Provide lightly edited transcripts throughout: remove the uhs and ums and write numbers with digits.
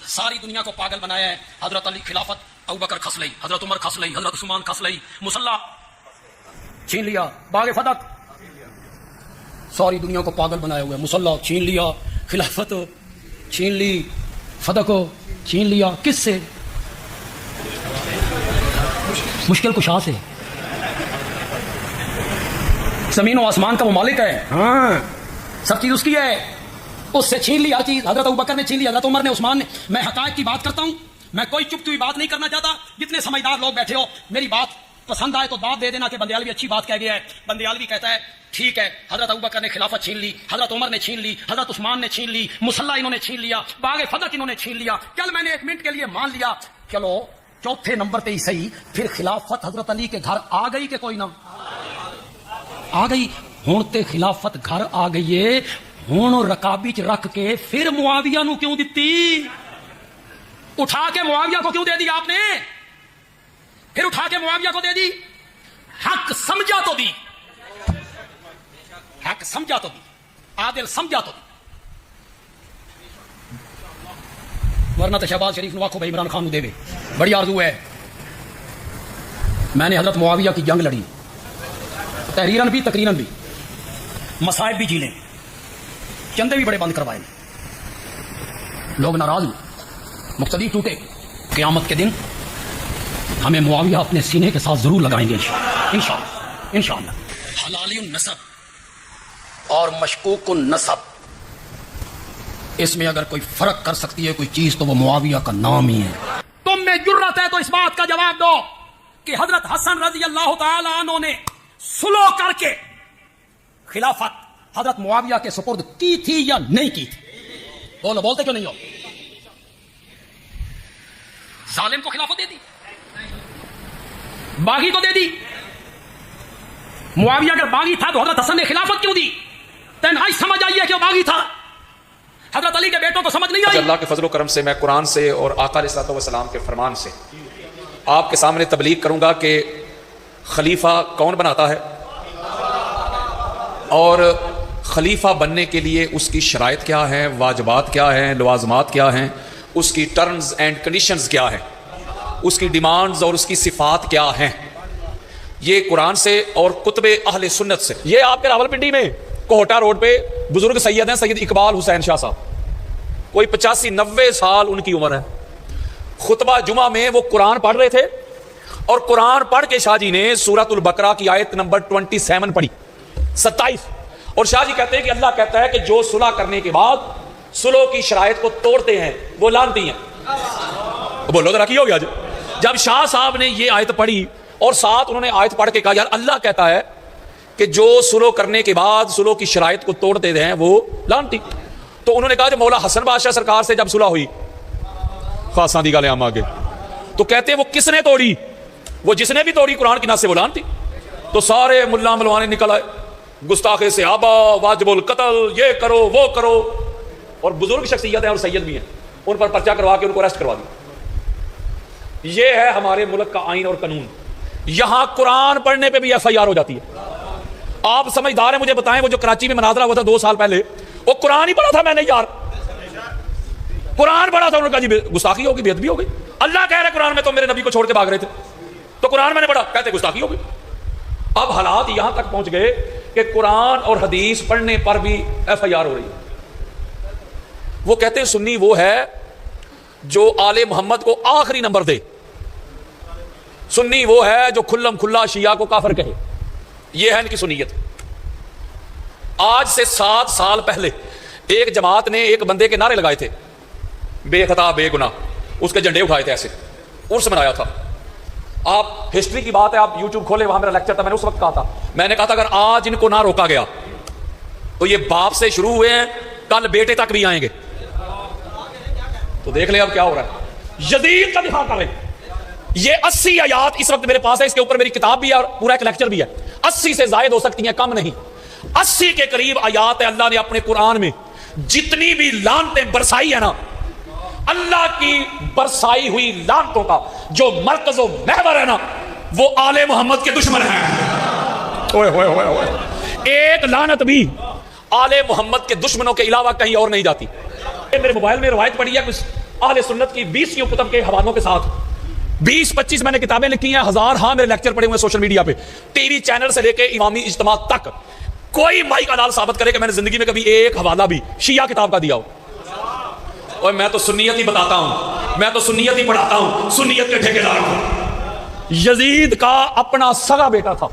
ساری دنیا کو پاگل بنایا ہے. حضرت علی خلافت ابو بکر کھس لئی, حضرت عمر کھس لئی, حضرت عثمان کھس لئی, مصلی چھین لیا, باغ فتح ساری دنیا کو پاگل بنایا ہوا ہے. مصلی چھین لیا, خلافت چھین لی, فتح کو چھین لیا. کس سے؟ مشکل کشا سے. زمین و آسمان کا وہ مالک ہے, ہاں سب چیز اس کی ہے, اس سے چھین لی ہر چیز. حضرت ابوبکر نے چھین لی, حضرت عمر نے, عثمان نے. میں حقائق کی بات کرتا ہوں, میں کوئی چپتی ہوئی بات نہیں کرنا چاہتا. جتنے سمجھدار لوگ بیٹھے ہو, میری بات پسند آئے تو داد دے دینا کہ بندیالوی اچھی بات کہہ گیا ہے. بندیالوی کہتا ہے ٹھیک ہے, حضرت ابوبکر نے خلافت چھین لی, حضرت عمر نے چھین لی, حضرت عثمان نے چھین لی, مصلی انہوں نے چھین لیا, باغ فتح انہوں نے چھین لیا. چل میں نے ایک منٹ کے لیے مان لیا, چلو چوتھے نمبر پہ ہی صحیح, پھر خلافت حضرت علی کے گھر آ گئی کہ کوئی نہ آ گئی. ہوں تے خلافت گھر آ گئی ہے, ہوں رکابی چ رکھ کے پھر معاویہ نو کیوں دتی؟ اٹھا کے معاویہ کو کیوں دے دی آپ نے؟ پھر اٹھا کے معاویہ کو دے دی. حق سمجھا تو دی, حق سمجھا تو دی, عادل سمجھا تو دی. ورنہ تو شہباز شریف نو آکھو بھائی عمران خان نو دے. بڑی آرزو ہے. میں نے حضرت معاویہ کی جنگ لڑی, تحریراً بھی تقریراً بھی, مصائب بھی جھیلیں, چندے بھی بڑے بند کروائے, لوگ ناراض ہوئے, مقتدی ٹوٹے. قیامت کے دن ہمیں معاویہ اپنے سینے کے ساتھ ضرور لگائیں گے انشاءاللہ انشاءاللہ. حلالی النسب اور مشکوک النسب, اس میں اگر کوئی فرق کر سکتی ہے کوئی چیز تو وہ معاویہ کا نام ہی ہے. تم میں جرت ہے تو اس بات کا جواب دو کہ حضرت حسن رضی اللہ تعالی عنہ نے سلو کر کے خلافت حضرت معاویہ کے سپرد کی تھی یا نہیں کی تھی؟ بولو, بولتے کیوں نہیں ہو؟ ظالم کو خلافت دے دی, باغی کو دے دی. معاویہ اگر باغی تھا تو حضرت حسن نے خلافت کیوں دی؟ تنہائی سمجھ آئی ہے کہ وہ باغی تھا, حضرت علی کے بیٹوں کو سمجھ نہیں آئی. اللہ کے فضل و کرم سے میں قرآن سے اور آقا علیہ الصلوۃ والسلام کے فرمان سے آپ کے سامنے تبلیغ کروں گا کہ خلیفہ کون بناتا ہے, اور خلیفہ بننے کے لیے اس کی شرائط کیا ہیں, واجبات کیا ہیں, لوازمات کیا ہیں, اس کی ٹرمز اینڈ کنڈیشنز کیا ہیں, اس کی ڈیمانڈز اور اس کی صفات کیا ہیں. یہ قرآن سے اور کتب اہل سنت سے. یہ آپ کے راولپنڈی میں کوہٹا روڈ پہ بزرگ سید ہیں, سید اقبال حسین شاہ صاحب, کوئی 85-90 سال ان کی عمر ہے. خطبہ جمعہ میں وہ قرآن پڑھ رہے تھے, اور قرآن پڑھ کے شاہ جی نے سورۃ البقرہ کی آیت نمبر 27 پڑھی, 27, اور شاہ جی کہتے ہیں کہ اللہ کہتا ہے کہ جو صلح کرنے کے بعد صلح کی شرائط کو توڑتے ہیں وہ لعنتی ہیں. بولو ذرا کی ہو گیا جب شاہ صاحب نے یہ آیت پڑھی اور ساتھ انہوں نے آیت پڑھ کے کہا یار اللہ کہتا ہے کہ جو صلح کرنے کے بعد صلح کی شرائط کو توڑتے ہیں وہ لعنتی, تو انہوں نے کہا جو مولا حسن بادشاہ سرکار سے جب صلح ہوئی خاصاں دی گالیں ہم آگے, تو کہتے ہیں وہ کس نے توڑی؟ وہ جس نے بھی توڑی قرآن کی نص سے وہ لعنتی. تو سارے ملا ملوانے نکل آئے, گستاخ صحابہ, واجب القتل, یہ کرو وہ کرو, اور بزرگ شخصیت ہیں اور سید بھی ہیں, ان پر پرچہ کروا کے ان کو ارسٹ کروا دیا. یہ ہے ہمارے ملک کا آئین اور قانون. یہاں قرآن پڑھنے پہ بھی FIR ہو جاتی ہے. آپ سمجھدار ہیں, مجھے بتائیں وہ جو کراچی میں مناظرہ ہوا تھا 2 سال پہلے, وہ قرآن ہی پڑھا تھا میں نے یار, قرآن پڑھا تھا, انہوں نے کہا جی گستاخی ہوگی, بے ادبی ہو گئی. اللہ کہہ رہے قرآن میں تو میرے نبی کو چھوڑ کے بھاگ رہے تھے, تو قرآن میں نے پڑھا, کہتے گستاخی ہو گئی. اب حالات یہاں تک پہنچ گئے کہ قرآن اور حدیث پڑھنے پر بھی FIR ہو رہی ہے. وہ کہتے ہیں سنی وہ ہے جو آل محمد کو آخری نمبر دے, سنی وہ ہے جو کھلم کھلا شیعہ کو کافر کہے. یہ ہے ان کی سنیت. آج سے 7 سال پہلے ایک جماعت نے ایک بندے کے نعرے لگائے تھے, بے خطا بے گناہ, اس کے جھنڈے اٹھائے تھے, ایسے عرس منایا تھا. آپ ہسٹری کی بات ہے, آپ یوٹیوب کھولے, وہاں میرا لیکچر تھا, میں نے اس وقت کہا تھا, میں نے کہا تھا اگر آج ان کو نہ روکا گیا تو یہ باپ سے شروع ہوئے ہیں, کل بیٹے تک بھی آئیں گے. تو دیکھ لیں اب کیا ہو رہا ہے. یزید کا دفاع کر رہے ہیں. یہ 80 آیات اس وقت میرے پاس ہے, اس کے اوپر میری کتاب بھی ہے اور پورا ایک لیکچر بھی ہے. 80 سے زائد ہو سکتی ہیں, کم نہیں. 80 کے قریب آیات ہے اللہ نے اپنے قرآن میں جتنی بھی لعنتیں برسائی ہے نا, اللہ کی برسائی ہوئی لعنتوں کا جو مرکز و محور ہے نا, وہ آل محمد کے دشمن ہیں. اوئے ہوئے ہوئے ہوئے, ایک لعنت بھی آل محمد کے دشمنوں کے علاوہ کہیں اور نہیں جاتی. میرے موبائل میں روایت پڑی ہے, کچھ اہل سنت کی 20 کتب کے حوالوں کے ساتھ 20-25 میں نے کتابیں لکھی ہیں، ہزار ہاں میرے لیکچر پڑے ہوئے سوشل میڈیا پہ، ٹی وی چینل سے لے کے عوامی اجتماع تک. کوئی مائی کا لال ثابت کرے کہ میں نے زندگی میں کبھی ایک حوالہ بھی شیعہ کتاب کا دیا ہو. اور میں تو سنیت ہی بتاتا ہوں، میں تو سنیت ہی پڑھاتا ہوں، سنیت کے ٹھیکیدار ہوں. یزید کا اپنا سگا بیٹا تھا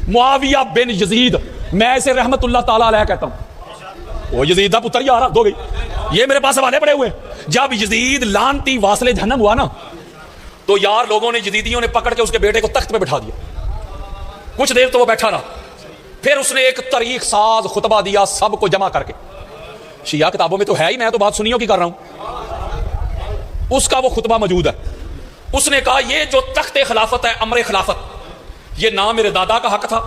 معاویہ بن یزید، میں اسے رحمت اللہ تعالیٰ علیہ کہتا ہوں. وہ یزید دا پتر یار دو گئی، یہ میرے پاس حوالے پڑے ہوئے. جب یزید لانتی واصل جہنم ہوا نا تو یار لوگوں نے یزیدیوں نے پکڑ کے اس کے بیٹے کو تخت پہ بٹھا دیا. کچھ دیر تو وہ بیٹھا رہا، پھر اس نے ایک تاریخ ساز خطبہ دیا سب کو جمع کر کے. شیعہ کتابوں میں تو ہے ہی، میں تو بات سنیوں کی کر رہا ہوں. اس کا وہ خطبہ موجود ہے. اس نے کہا یہ جو تخت خلافت ہے، امر خلافت، یہ نام میرے دادا کا حق تھا.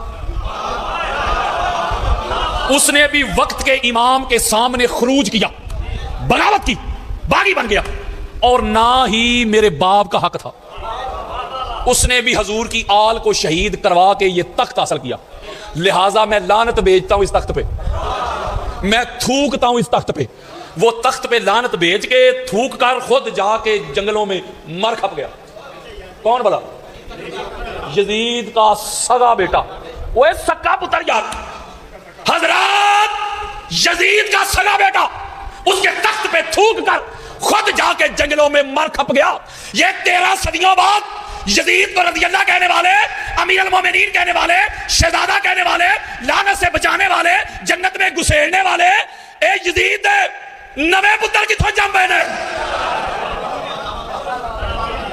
اس نے بھی وقت کے امام کے سامنے خروج کیا، بغاوت کی، باغی بن گیا، اور نہ ہی میرے باپ کا حق تھا. اس نے بھی حضور کی آل کو شہید کروا کے یہ تخت حاصل کیا. لہٰذا میں لعنت بھیجتا ہوں اس تخت پہ، میں تھوکتا ہوں اس تخت پہ. وہ تخت پہ لعنت بھیج کے تھوک کر خود جا کے جنگلوں میں مر کھپ گیا. کون بلا؟ یزید کا سگا بیٹا، وہ سکا پتر یار. حضرات یزید کا سگا بیٹا اس کے تخت پہ تھوک کر خود جا کے جنگلوں میں مر کھپ گیا. یہ 13 صدیوں بعد یزید کو رضی اللہ کہنے والے، امیر المومنین کہنے والے، شہزادہ کہنے والے، لعنت سے بچانے والے، جنت میں گھسیڑنے والے، اے یزید نوے پتر کی تھو جم بینے.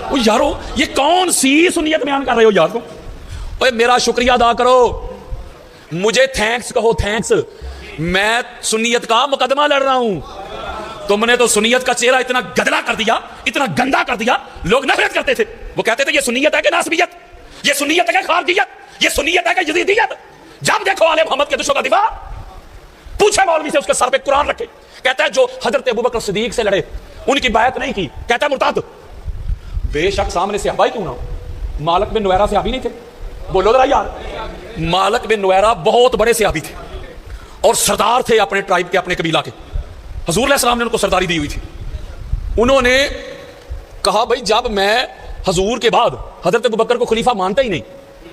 او یارو یہ کون سی سنیت بیان کر رہے ہو یار تم؟ اوے میرا شکریہ ادا کرو، مجھے تھینکس کہو، تھینکس. میں سنیت کا مقدمہ لڑ رہا ہوں. تم نے تو سنیت کا چہرہ اتنا گدلا کر دیا، اتنا گندا کر دیا، لوگ نفرت کرتے تھے. وہ کہتے تھے یہ سنیت ہے کہ ناسبیت، یہ سنیت ہے کہ خارجیت، یہ سنیت ہے کہ یزیدیت. جب دیکھو آل محمد کے دشمنوں کا دفاع، پوچھے مولوی سے، اس کے سر پہ قرآن رکھے، کہتا ہے جو حضرت ابوبکر صدیق سے لڑے ان کی بیعت نہیں کی، کہتا ہے مرتد. بے شک سامنے صحابہ ہی کیوں نہ ہو، مالک بن نویرہ صحابی نہیں تھے؟ بولو ذرا یار. مالک بن نویرہ بہت بڑے صحابی تھے اور سردار تھے اپنے ٹرائب کے، اپنے قبیلہ کے. حضور علیہ السلام نے ان کو سرداری دی ہوئی تھی. انہوں نے کہا بھائی جب میں حضور کے بعد حضرت ابوبکر کو خلیفہ مانتا ہی نہیں،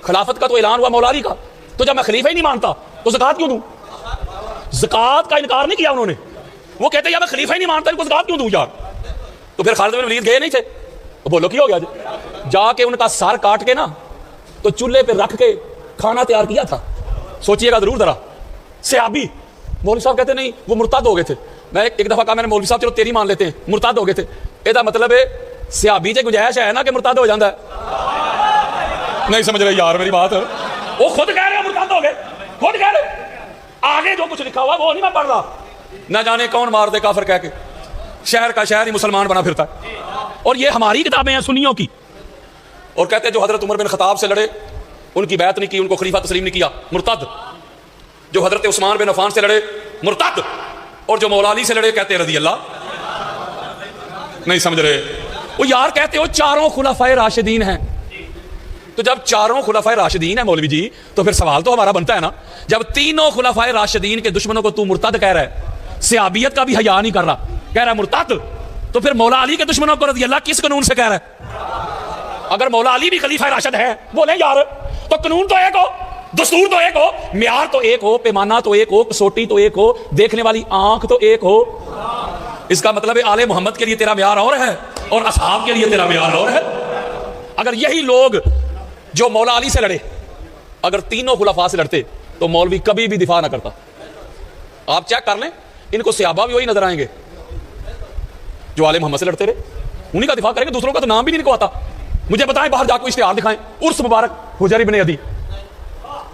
خلافت کا تو اعلان ہوا مولا علی کا، تو جب میں خلیفہ ہی نہیں مانتا تو زکوٰۃ کیوں دوں؟ زکوٰۃ کا انکار نہیں کیا انہوں نے. وہ کہتے ہیں یا میں خلیفہ ہی نہیں مانتا ان کو زکوٰۃ کیوں دوں یار؟ تو پھر خالد بن ولید گئے نہیں تھے؟ تو بولو کیا ہو گیا جا کے ان کا سر کاٹ کے نا تو چولہے پہ رکھ کے کھانا تیار کیا تھا. سوچئے گا ضرور ذرا. صحابی مولوی صاحب کہتے نہیں وہ مرتد ہو گئے تھے. میں ایک دفعہ کہا میں نے مولوی صاحب چلو تیری مان لیتے ہیں، مرتد ہو گئے تھے. یہ مطلب ہے صحابی سے گنجائش ہے نا کہ مرتد ہو جاتا ہے؟ نہیں سمجھ رہے یار میری بات. وہ خود کہہ رہے ہیں مرتد ہو گئے، خود کہہ رہے. آگے جو کچھ لکھا ہوا وہ نہیں میں پڑھ رہا. نہ جانے کون مار دے کافر کہہ کے، شہر کا شہر ہی مسلمان بنا پھرتا ہے. اور یہ ہماری کتابیں ہیں سنیوں کی. اور کہتے ہیں جو حضرت عمر بن خطاب سے لڑے ان کی بیعت نہیں کی، ان کو خلیفہ تسلیم نہیں کیا، مرتد. جو حضرت عثمان بن عفان سے لڑے مرتد. اور جو مولا علی سے لڑے کہتے ہیں رضی اللہ. نہیں سمجھ رہے. وہ یار کہتے ہو چاروں خلفائے راشدین ہیں. تو جب چاروں خلفائے راشدین ہیں مولوی جی تو پھر سوال تو ہمارا بنتا ہے نا، جب تینوں خلفائے راشدین کے دشمنوں کو تو مرتد کہہ رہا ہے، صحابیت کا بھی حیا نہیں کر رہا، کہہ رہا ہے مرتد، تو پھر مولا علی کے دشمنوں کو رضی اللہ کس قانون سے کہہ رہا ہے؟ اگر مولا علی بھی خلیفہ راشد ہے بولے یار تو قانون تو ایک ہو، دستور تو ایک ہو، معیار تو ایک ہو، پیمانہ تو ایک ہو، کسوٹی تو ایک ہو، دیکھنے والی آنکھ تو ایک ہو. اس کا مطلب ہے آل محمد کے لیے تیرا معیار اور ہے اور اصحاب کے لیے تیرا معیار اور ہے. اگر یہی لوگ جو مولا علی سے لڑے اگر تینوں خلفاء سے لڑتے تو مولوی کبھی بھی دفاع نہ کرتا. آپ چیک کر لیں ان کو صحابہ بھی وہی نظر آئیں گے جو آل محمد سے لڑتے رہے، انہی کا دفاع کریں گے. دوسروں کا تو نام بھی نہیں کو آتا. مجھے بتائیں باہر جا کو اشتہار دکھائیں عرس مبارک حجر بن عدی،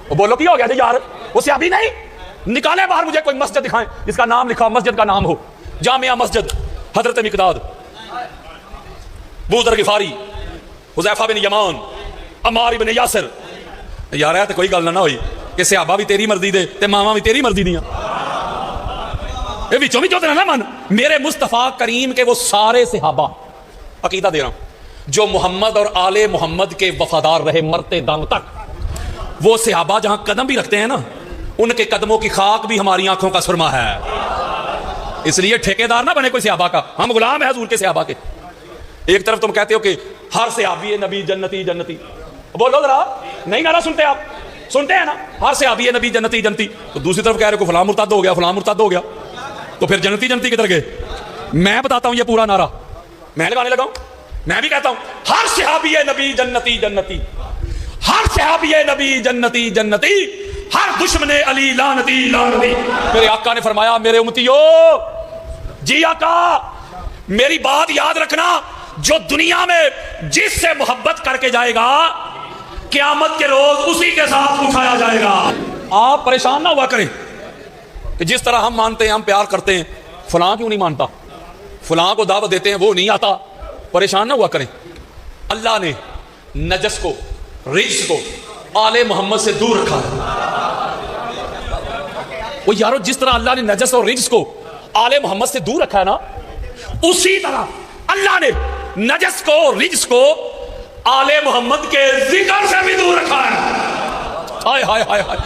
وہ بولو کیا ہو گیا یار وہ صحابی نہیں؟ نکالے باہر مجھے کوئی مسجد دکھائیں جس کا نام لکھا مسجد کا نام ہو، جامعہ مسجد حضرت مقداد، ابو ذر غفاری، حذیفہ بن یمان، عمار بن یاسر. یار ہے تو کوئی گل نہ ہوئی کہ صحابہ بھی تیری مرضی دے تے ماما بھی تیری مرضی دیاں. یہ وچوں بھی جو نہ من میرے مصطفیٰ کریم کے وہ سارے صحابہ، عقیدہ دے رہا ہوں، جو محمد اور آل محمد کے وفادار رہے مرتے دم تک. وہ صحابہ جہاں قدم بھی رکھتے ہیں نا ان کے قدموں کی خاک بھی ہماری آنکھوں کا سرما ہے. اس لیے ٹھیکیدار نہ بنے کوئی صحابہ کا، ہم غلام ہیں حضور کے صحابہ کے۔ ایک طرف تم کہتے ہو کہ ہر صحابی نبی جنتی جنتی، بولو ذرا، نہیں نعرہ سنتے آپ؟ سنتے ہیں نا، ہر صحابی نبی جنتی جنتی، تو دوسری طرف کہہ رہے ہو کہ فلاں مرتد ہو گیا، فلاں مرتد ہو گیا، تو پھر جنتی جنتی کدھر گئے؟ میں بتاتا ہوں یہ پورا نعرہ میں لگانے لگا ہوں، میں بھی کہتا ہوں ہر صحابی نبی جنتی جنتی، ہر صحابی نبی جنتی جنتی، ہر دشمن علی لعنتی لعنتی۔ میرے آقا نے فرمایا میرے امتیو، جی آقا میری بات یاد رکھنا، جو دنیا میں جس سے محبت کر کے جائے گا قیامت کے روز اسی کے ساتھ اٹھایا جائے گا۔ آپ پریشان نہ ہوا کریں کہ جس طرح ہم مانتے ہیں، ہم پیار کرتے ہیں، فلاں کیوں نہیں مانتا، فلاں کو دعوت دیتے ہیں وہ نہیں آتا، پریشان نہ ہوا کریں۔ اللہ نے نجس کو، رجس کو آل محمد سے دور رکھا ہے۔ وہ یارو جس طرح اللہ نے نجس اور رجس کو آل محمد سے دور رکھا ہے نا، اسی طرح اللہ نے نجس کو، رجس کو آل محمد کے ذکر سے بھی دور رکھا ہے۔ ہائے ہائے ہائے ہائے،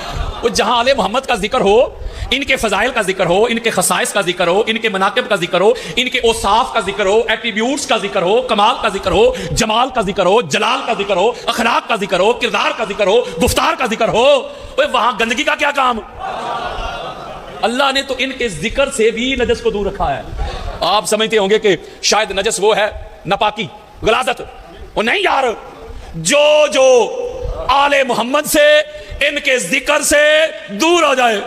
وہ جہاں آل محمد کا ذکر ہو، ان کے فضائل کا ذکر ہو، ان کے خصائص کا ذکر ہو، ان کے مناقب کا ذکر ہو، ان کے اوصاف کا ذکر ہو، ایٹریبیوٹس کا ذکر ہو، کمال کا ذکر ہو، جمال کا ذکر ہو، جلال کا ذکر ہو، اخلاق کا ذکر ہو، کردار کا ذکر ہو، گفتار کا ذکر ہو، وہاں گندگی کا کیا کام؟ اللہ نے تو ان کے ذکر سے بھی نجس کو دور رکھا ہے۔ آپ سمجھتے ہوں گے کہ شاید نجس وہ ہے ناپاکی، غلاظت، وہ نہیں یار، جو آل محمد سے، ان کے ذکر سے دور ہو جائے